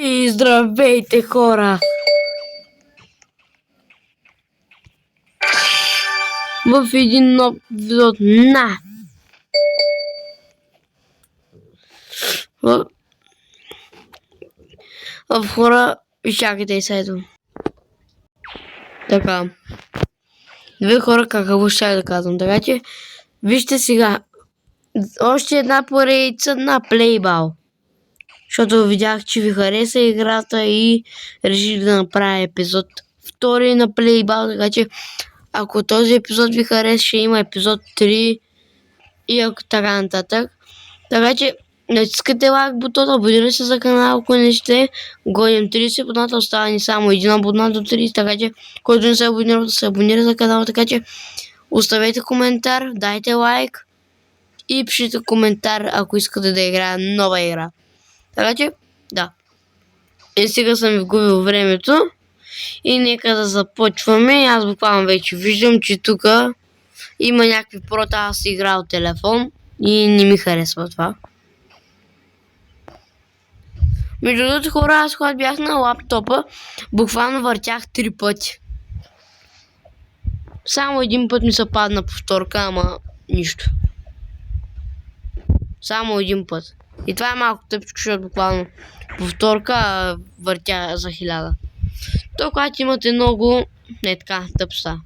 И здравейте, хора! В един нов епизод на в хора, изчакайте и сайто. Така. Две хора, какво ще да казвам. Така че, вижте сега. Още една поредица на Playball. Защото видях, че ви хареса играта и реших да направя епизод втори на Playball. Така че, ако този епизод ви хареса, ще има епизод 3 и ако така нататък. Така че, натискате лайк бутона, абонирайте се за канала, ако не сте. Гоним 30 абоната, остава ни само един абонат до 30, така че, който не се абонира, да се абонира за канала, така че, оставете коментар, дайте лайк и пишете коментар, ако искате да играя нова игра. Така че, да. И сега съм ви губил времето и нека да започваме. Аз буквално вече виждам, че тук има някакви прота, аз играя от телефон и не ми харесва това. Между другото, хора, аз когато бях на лаптопа, буквално въртях 3 пъти. Само един път ми се падна повторка, ама нищо. Само един път. И това е малко тъпчко, защото буквално повторка въртя за 1000. То, когато имате много, не така, тъпста.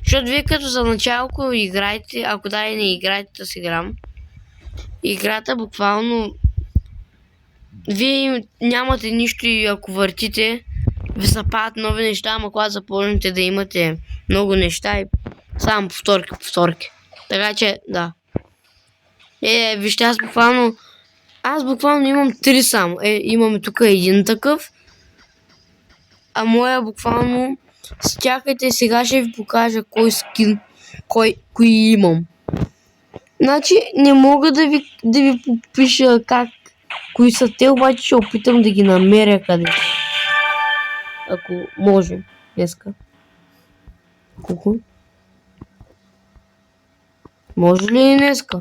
Защото вие като за началко играете, ако дай не играете да си играм. Играта буквално вие нямате нищо и ако въртите, ви се падат нови неща, ама когато започнете да имате много неща и само повторки. Така че, да. Вижте, аз буквално имам 3 само. Имаме тук един такъв. А моя буквално стякайте, сега ще ви покажа кой скин, кои имам. Значи не мога да ви попиша кои са те, обаче ще опитам да ги намеря къде. Ако може днеска. Колко? Може ли и днеска?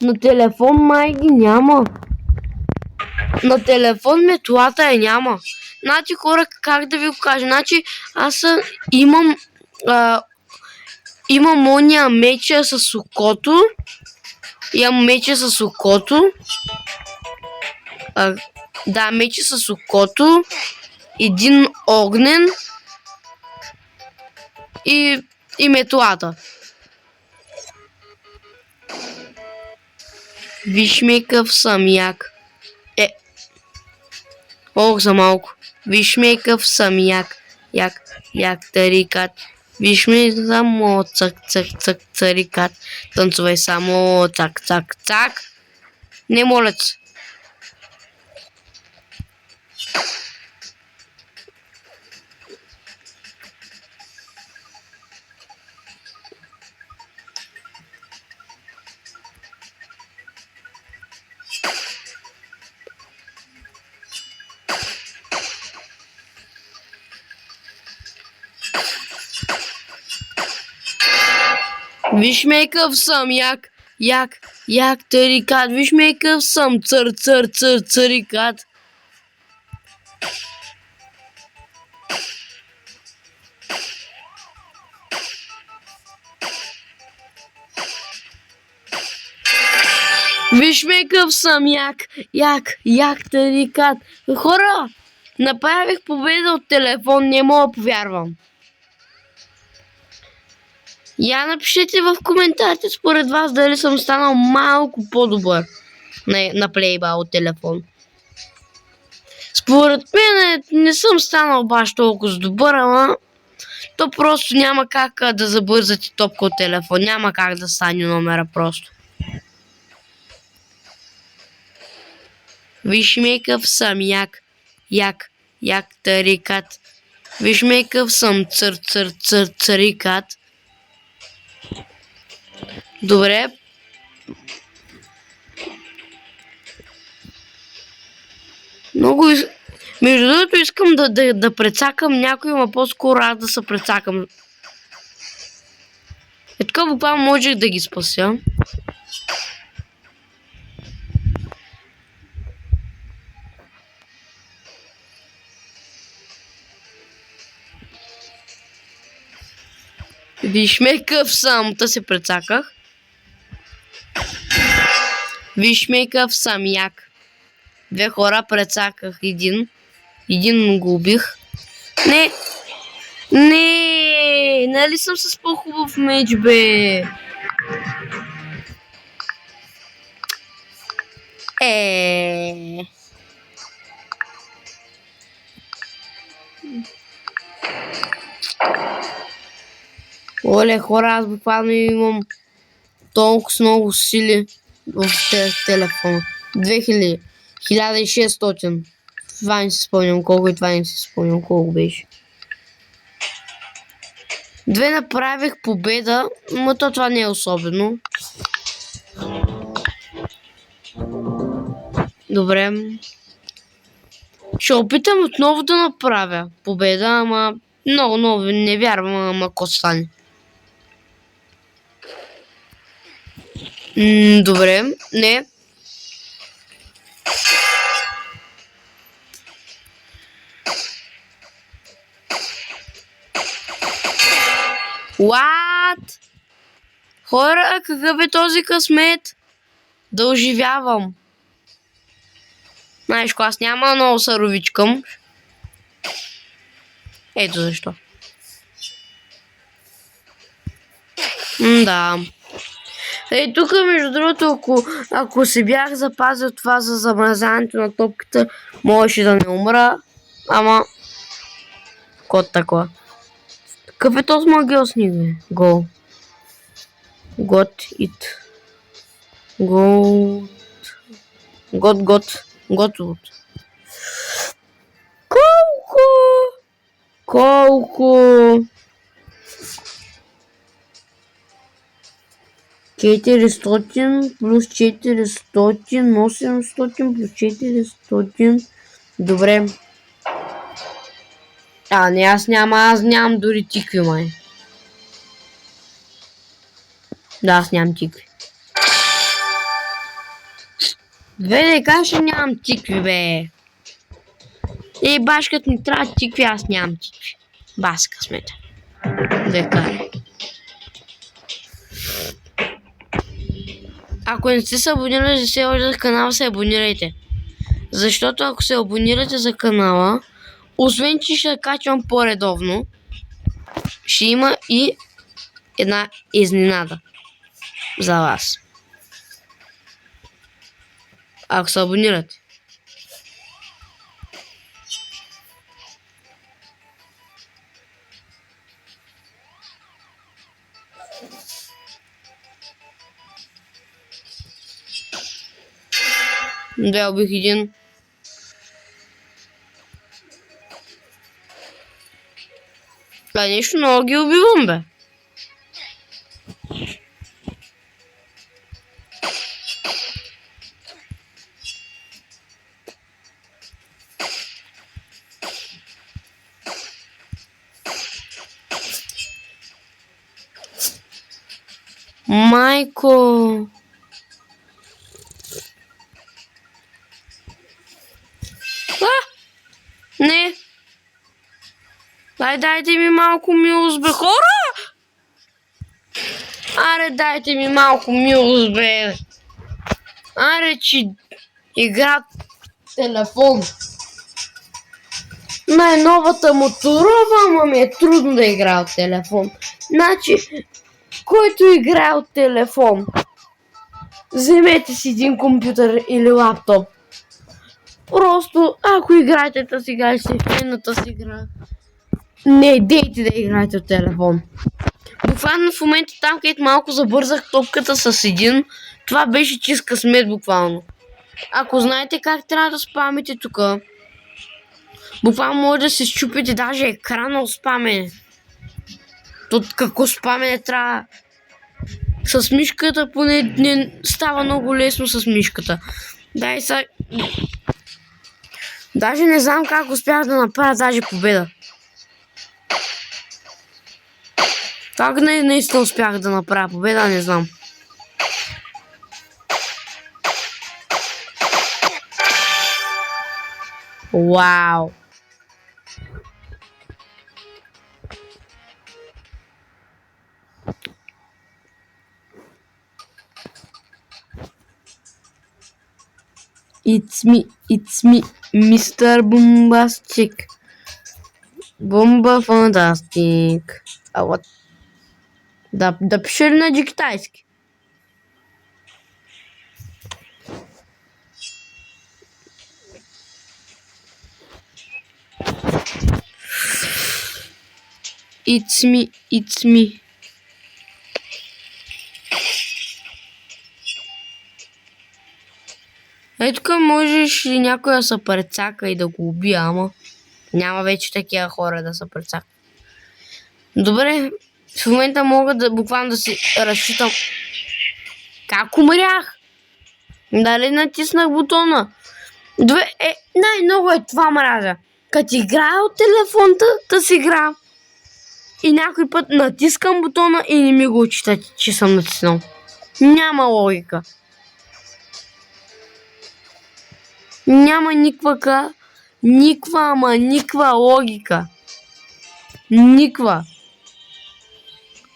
На телефон май ги няма. На телефон метлата няма. Значи, хора, как да ви го кажа? Значи, аз имам ония меча с окото. Имам меча с окото. Да, меча с окото. Един огнен. И метлата. Виж ме къв съм як. Ох, за малко. Виж ме къв съм як. Як тарикат. Виж ме само цак царикат. Танцувай само цак. Не моля се. Виж ме къв съм як тарикат. Виж ме къв съм царикат. Виж ме къв съм як тарикат. Хора, направих победа от телефон, не мога да повярвам. Я напишете в коментарите според вас дали съм станал малко по-добър на Playball от телефон. Според мен не съм станал баш толкова добър, ама то просто няма как да забързате топка от телефон. Няма как да стане номера просто. Виж ме къв съм як тарикат. Виж ме къв съм царикат. Добре. Между другото искам да прецакам някой, но по-скоро аз да се прецакам Е така буквално можех да ги спася. Виж ме къв съм, та се прецаках. Виж ме къв съм як. 2 хора прецаках един го убих. Не! Не! Нали съм с по-хубав меч, бе? Оле, хора, аз буквално имам толкова много сили в телефона. 2000, 1600. Това не си спомням колко и това не си спомням колко беше. 2 направих победа, но това не е особено. Добре. Ще опитам отново да направя победа, ама много не вярвам, ама ако стане. Добре, не. What? Хора, какъв е този късмет? Да оживявам. Знаеш, аз няма много саровичкам. Ето защо. Да. Тук, между другото, ако се бях запазил това за замразяването на топката, можеше да не умра. Ама... Код такова. Какъв е този магиосник, бе? Go. Got it. Got. Колко? 400 плюс 400, 800 плюс 400. Добре. Не, аз нямам дори тикви, май. Да, аз нямам тикви. Две кажа, нямам тикви, бе. Башкът ми трябва тикви, аз нямам тикви. Бас късмета. Да карай. Ако не сте се абонирали за канала, се абонирайте. Защото ако се абонирате за канала, освен че ще качвам по-редовно, ще има и една изненада за вас. Ако се абонирате. Да, убих един. Нещо много ги убивам, бе. Майко. Не. Дайте ми малко милост, бе, хора! Аре, дайте ми малко милост, бе. Аре, че игра телефон. Най-новата моторова, ама ми е трудно да играя от телефон. Значи, който играе от телефон, вземете си един компютър или лаптоп. Просто, ако играете тази игра, си в едната си игра, не дейте да играете от телефон. Буквално в момента там, където малко забързах топката с един, това беше чист късмет буквално. Ако знаете как трябва да спамите тук, буквално може да се счупите даже екрана от спамене. Тут какво спамене трябва. С мишката поне не става много лесно с мишката. Дай сега. Даже не знам как успях да направя даже победа. Как наистина успях да направя победа, не знам. Вау! It's me, Mr. Bombastic. Бомба фантастик. А вот. Да пише ли на китайски? It's me. Ето тук можеш ли някой да се прецака и да го убия, ама няма вече такива хора да се прецака. Добре, в момента мога да буквално да си разчитам. Как умрях? Дали натиснах бутона? Добре, най-много е това мразя. Като играя от телефонта да си игра и някой път натискам бутона и не ми го отчита, че съм натиснал. Няма логика. Няма никаква логика. Никаква.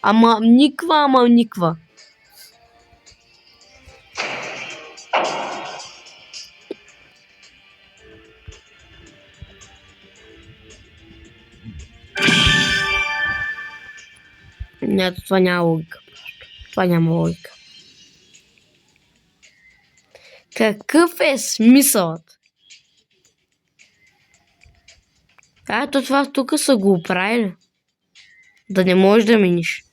Ама никаква. Не, това няма логика. Това няма логика. Какъв е смисълът? Ето това тук са го оправили. Да не можеш да миниш.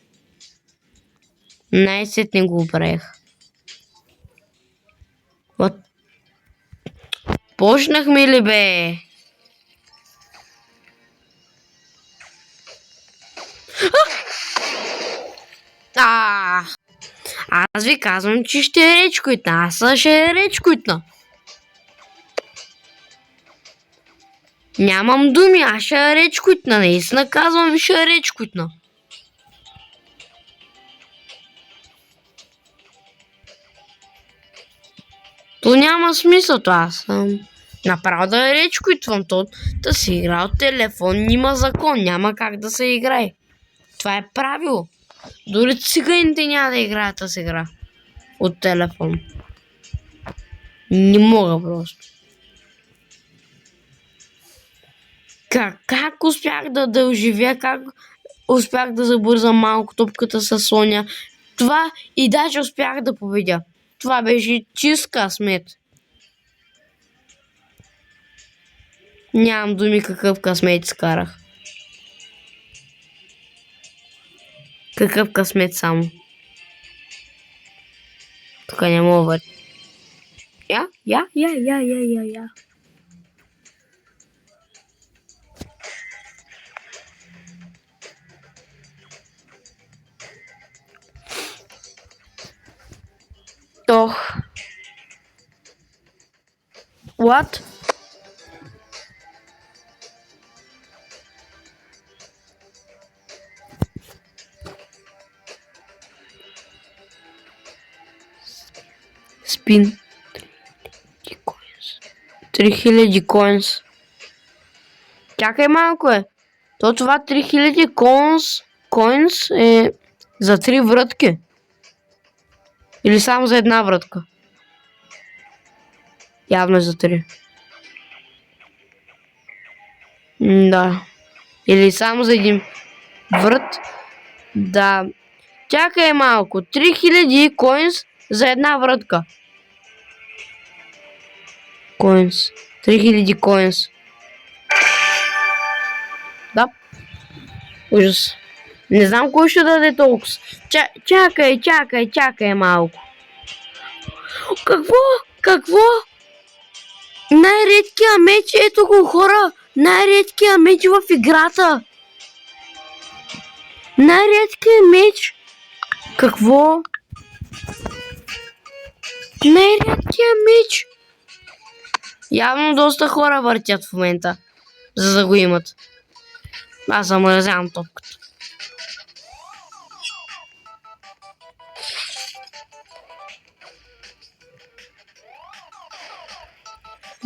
Най-сетне го оправих. Вот. Почнахме ли бе? Аз ви казвам, че ще е речкойтна. Аз ще е речкойтна. Нямам думи, аз ще е речкойтна. Наистина казвам, ще е речкойтна. То няма смисъл, то аз съм направо да е речкойтвам. То да си игра от телефон, има закон, няма как да се играе. Това е правило. Дори циганите няма да играят тази игра от телефон. Не мога просто. Как успях да оживя, как успях да забързам малко топката с Соня. Това и даже успях да победя. Това беше чист късмет. Нямам думи какъв късмет скарах. Какъв късмет само. Тук не мога. Я. Ох. What? Спин. 3000 коинс. Чакай малко е. То това 3000 коинс е за 3 врътки. Или само за една врътка? Явно е за 3. Да. Или само за един врат. Да. Чакай малко. 3000 коинс за една врътка. Коинс. 3000 коинс. Да. Ужас. Не знам кой ще даде толкова. Чакай малко. Какво? Най-редкият меч, ето го хора. Най-редкият меч в играта. Най-редкият меч. Какво? Най-редкият меч. Явно доста хора въртят в момента, за да го имат. Аз замразявам топката.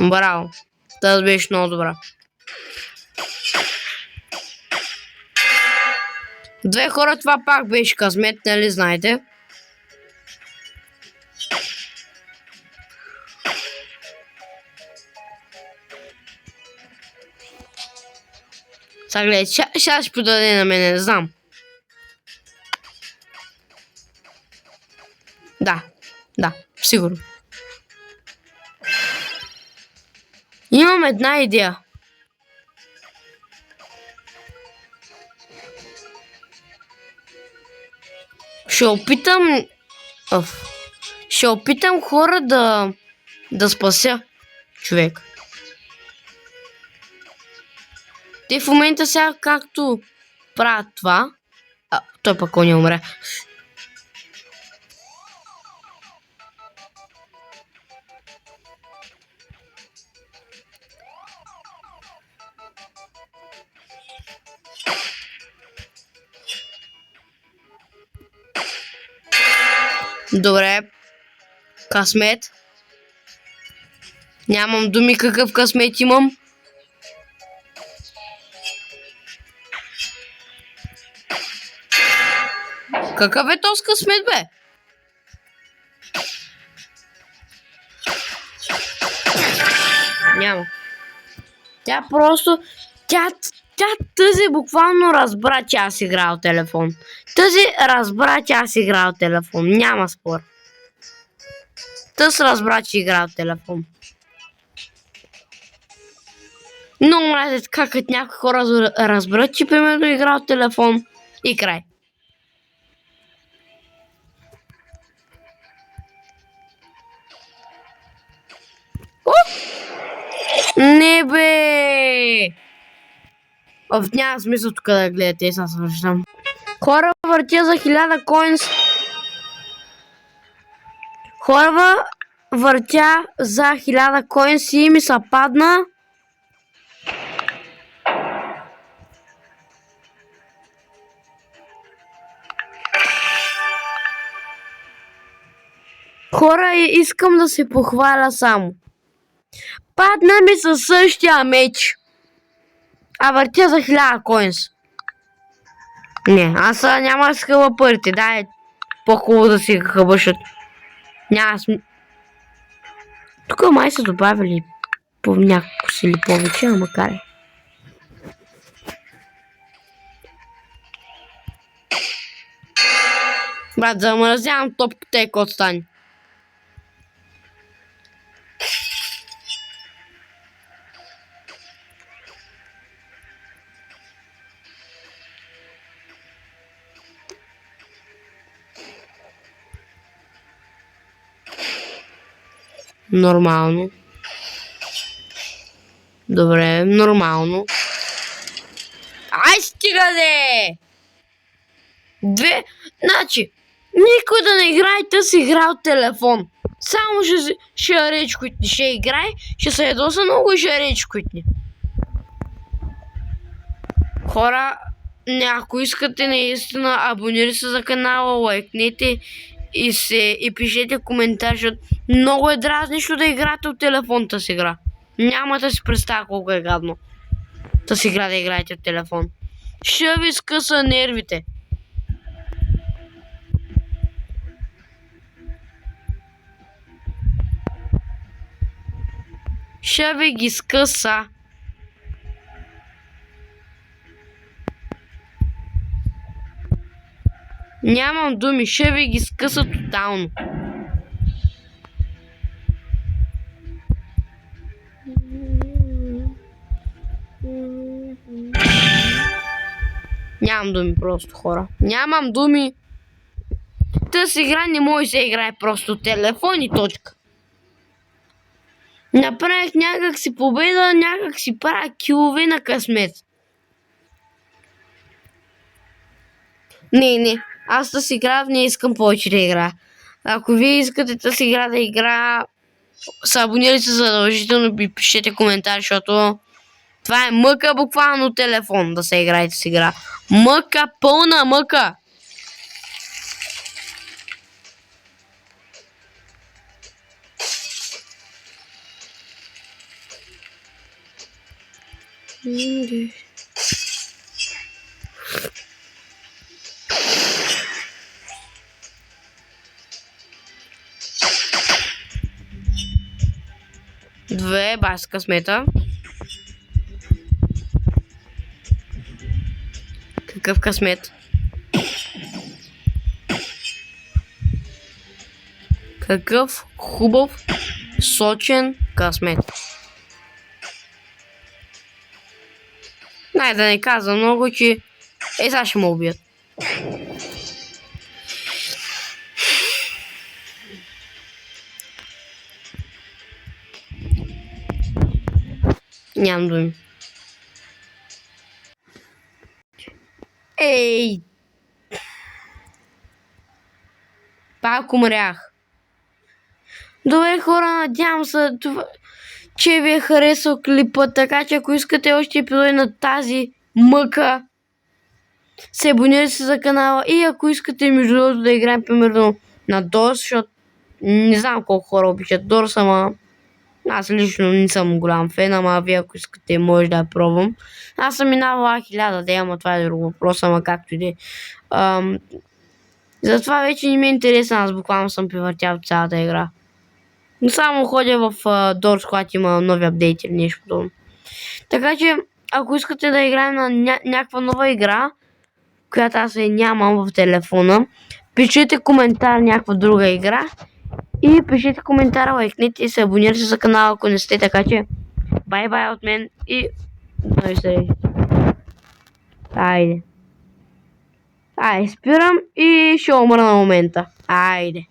Браво. Тази беше много добра. Две хора, това пак беше късмет, нали знаете? Сега гледай, сега ще подаде на мене, не знам. Да, сигурно. Имам една идея. Ще опитам хора да спася човек. Те в момента сега както правят това, той пък не умре. Добре. Късмет. Нямам думи какъв късмет имам. Какъв е този късмет, бе? Няма. Тя просто... Тя тази буквално разбра, че аз играл телефон. Тази разбра, че аз играл телефон. Няма спор. Тъс разбра, че играл телефон. Много мразят как някои хора разберат, че примерно играл телефон и край. Не бе! Няма смисъл тук да гледате, сега свършвам. Хора, въртя за 1000 коинс. Хора, въртя за 1000 коинс и ми се падна. Хора, искам да се похваля само. Падна ми със същия меч. А въртя за 1000 коинс. Не, аз няма да скъва парите. Дай по-хубаво да си хъбъшат. Няма тук май са добавили по няколко сили повече, ама карай. Брат, замразявам топката и код стане. Нормално. Добре, нормално. Ай, стига де! Значи, никой да не играе, да си играл телефон. Само ще реч куитни. Ще играе, ще се ядоса много и ще реч куитни. Хора, ако искате наистина, абонирайте се за канала, лайкнете и пишете коментар, защото много е дразнещо да играете от телефонта си игра. Няма да си представя колко е гадно да си игра да играете от телефон. Ще ви скъса нервите. Ще ви ги скъса. Нямам думи, ще ви ги скъса тотално. Нямам думи просто, хора. Нямам думи. Тази игра не може да се играе просто телефон и точка. Направих някак си победа, някак си правя килове на късмет. Не. Аз тази игра не искам повече да игра. Ако вие искате тази игра да игра, се абонирайте задължително и пишете коментар, защото това е мъка буквално телефон да се играете с игра. Мъка, пълна мъка. Две, баш късмета. Какъв късмет? Какъв хубав, сочен късмет. Най да не казвам много, че сега ще ме убият. Нямам думи. Ей! Пак умрях. Добре, хора, надявам се, че ви е харесал клипа, така че ако искате още епизоди на тази мъка, се абонирайте за канала и ако искате между другото да играем примерно на DOS, защото не знам колко хора обичат DOS, ама аз лично не съм голям фен, ама вие ако искате може да я пробвам. Аз съм минавал 1000 да, ама това е друг въпрос, ама както и да е. Затова вече не ми е интересно, аз буквално съм превъртял цялата игра. Но само ходя в DOS, когато има нови апдейти или нещо подобно. Така че, ако искате да играем на някаква нова игра, която аз нямам в телефона, пишете коментар някаква друга игра и пишете коментар, лайкнете и се абонирайте за канала, ако не сте, така че бай-бай от мен и нови срещи. Айде. Айде, спирам и ще умра на момента. Айде.